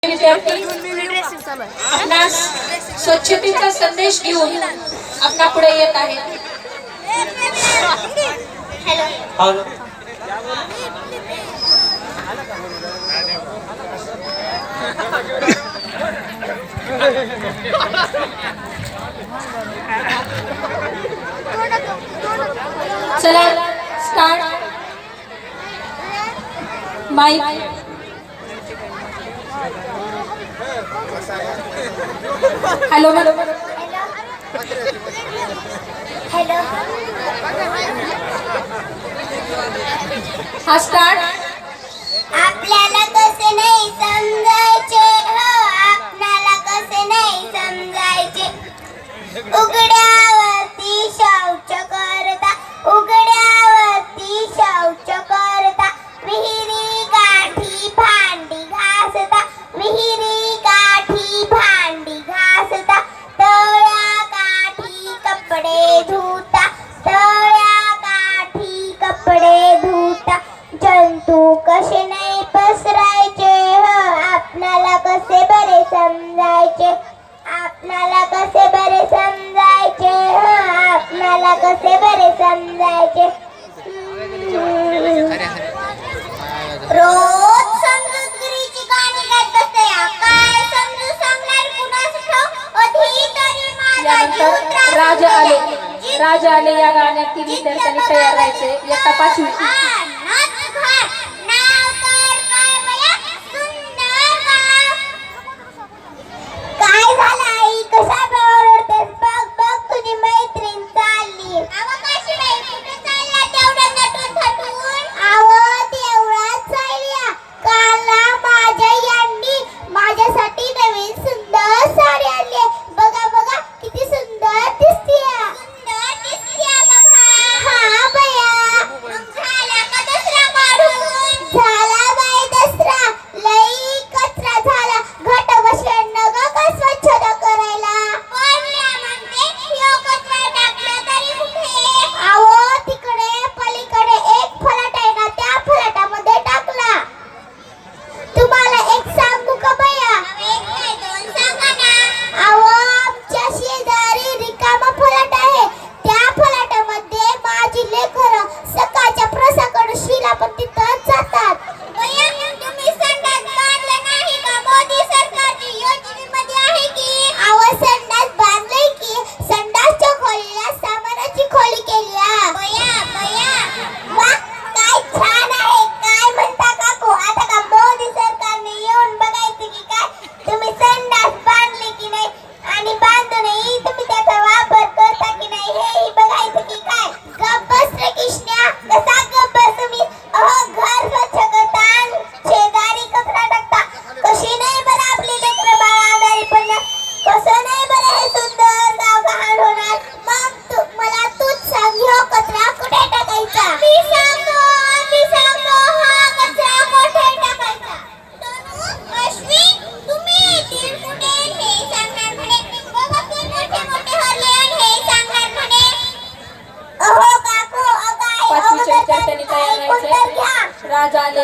विद्यार्थी आपणास स्वच्छतेचा संदेश घेऊन आपणा पुढे येत आहेत। हॅलो चला start mic. Hello hello hello हा स्टार्ट। आपल्याला कसे नाही समजायचे हो, आपल्याला कसे नाही समजायचे। उघड्यावरती शौच करता, उघड्यावरती शौच करता, विहिरी गाठी भांडी घासता, विहिरी गाठी भांडी घासता, तळ्या काठी कपडे धुता, तळ्या काठी कपडे धुता। जंतू कसे नाही पसरायचे हो, आपल्याला कसे बरे समजायचे, आपल्याला कसे बरे समजायचे हो, आपल्याला कसे बरे समजायचे। रोज समजुतगिरीची गाणी गात बसते, काय समजू सांगणार कुणास ठाऊक, अधी तरी माझा जीव त्रास। राजा आले या गाण्यातील विद्यार्थ्यांनी तयार राहायचे। इयत्ता 5वी। काय झालं आई, कशा ओरडतेस? बघ बघ तुझी मैत्रीण चालली। अहो कशी बाई, कुठे चालल्या तेवढं नटून थटून? अहो तेवढ्याच चालल्या, काल माझ्या यांनी माझ्यासाठी नवीन सुंदर साडी आणली। बघा बघा किती सुंदर दिसतीये, सुंदर दिसतीये बघा। हा बया, मग झाला का दसरा काढून? झाला बाई दसरा, लई कचरा झाला, घट बसल्या नग का स्वच्छता करायला। पण मी म्हणते ह्यो कचरा टाकला तरी कुठे? अहो तिकडे पलीकडे एक फलाट आहे ना, त्या फलाटामध्ये टाकला। तुम्हाला एक सांगू का बया? एक काय दोन सांगा ना। अहो आमच्या शेजारी रिकामा फलाट आहे, त्या फलाटामध्ये माझी लेकरं सकाळच्या प्रसाकडे शिला पण तिथं जातात। बया तुम्ही संडास बांधलं नाही का? मोदी सरकारची योजनेमध्ये आहे की? अहो संडास बांधलंय की, संडासच्या खोलीला सामानाची खोली केली आहे। बया बया वाह काय छान आहे, काय म्हणता काकू? आता का मोदी सरकारने येऊन बघायचं की काय तुम्ही संडास बांधली की नाही, आणि बांधूनही तुम्ही त्याचा वापर करता की नाही हेही बघायचं की काय? गप्प बस रे कृष्णा, कसा गप्प बस तुम्ही? अहो घर स्वच्छ करता, शेजारी कचरा टाकता, कशी नाही बरं आपली लेकरं बाळा आजारी पडणार, कसं नाही बरं हे सुंदर गाव गहाण होणार? मग मला तूच सांग, ह्यो कचरा कुठे टाकायचा? मी सांगतो हा कचरा कुठे टाकायचा। तनू अश्विन तुम्ही येतील कुठे हे सांगणार म्हणे, बघा ते मोठे मोठे हरले हे सांगणार म्हणे। अहो काकू अगाय 5वीच्या विद्यार्थ्यांनी तयार राहायचे। राजा आले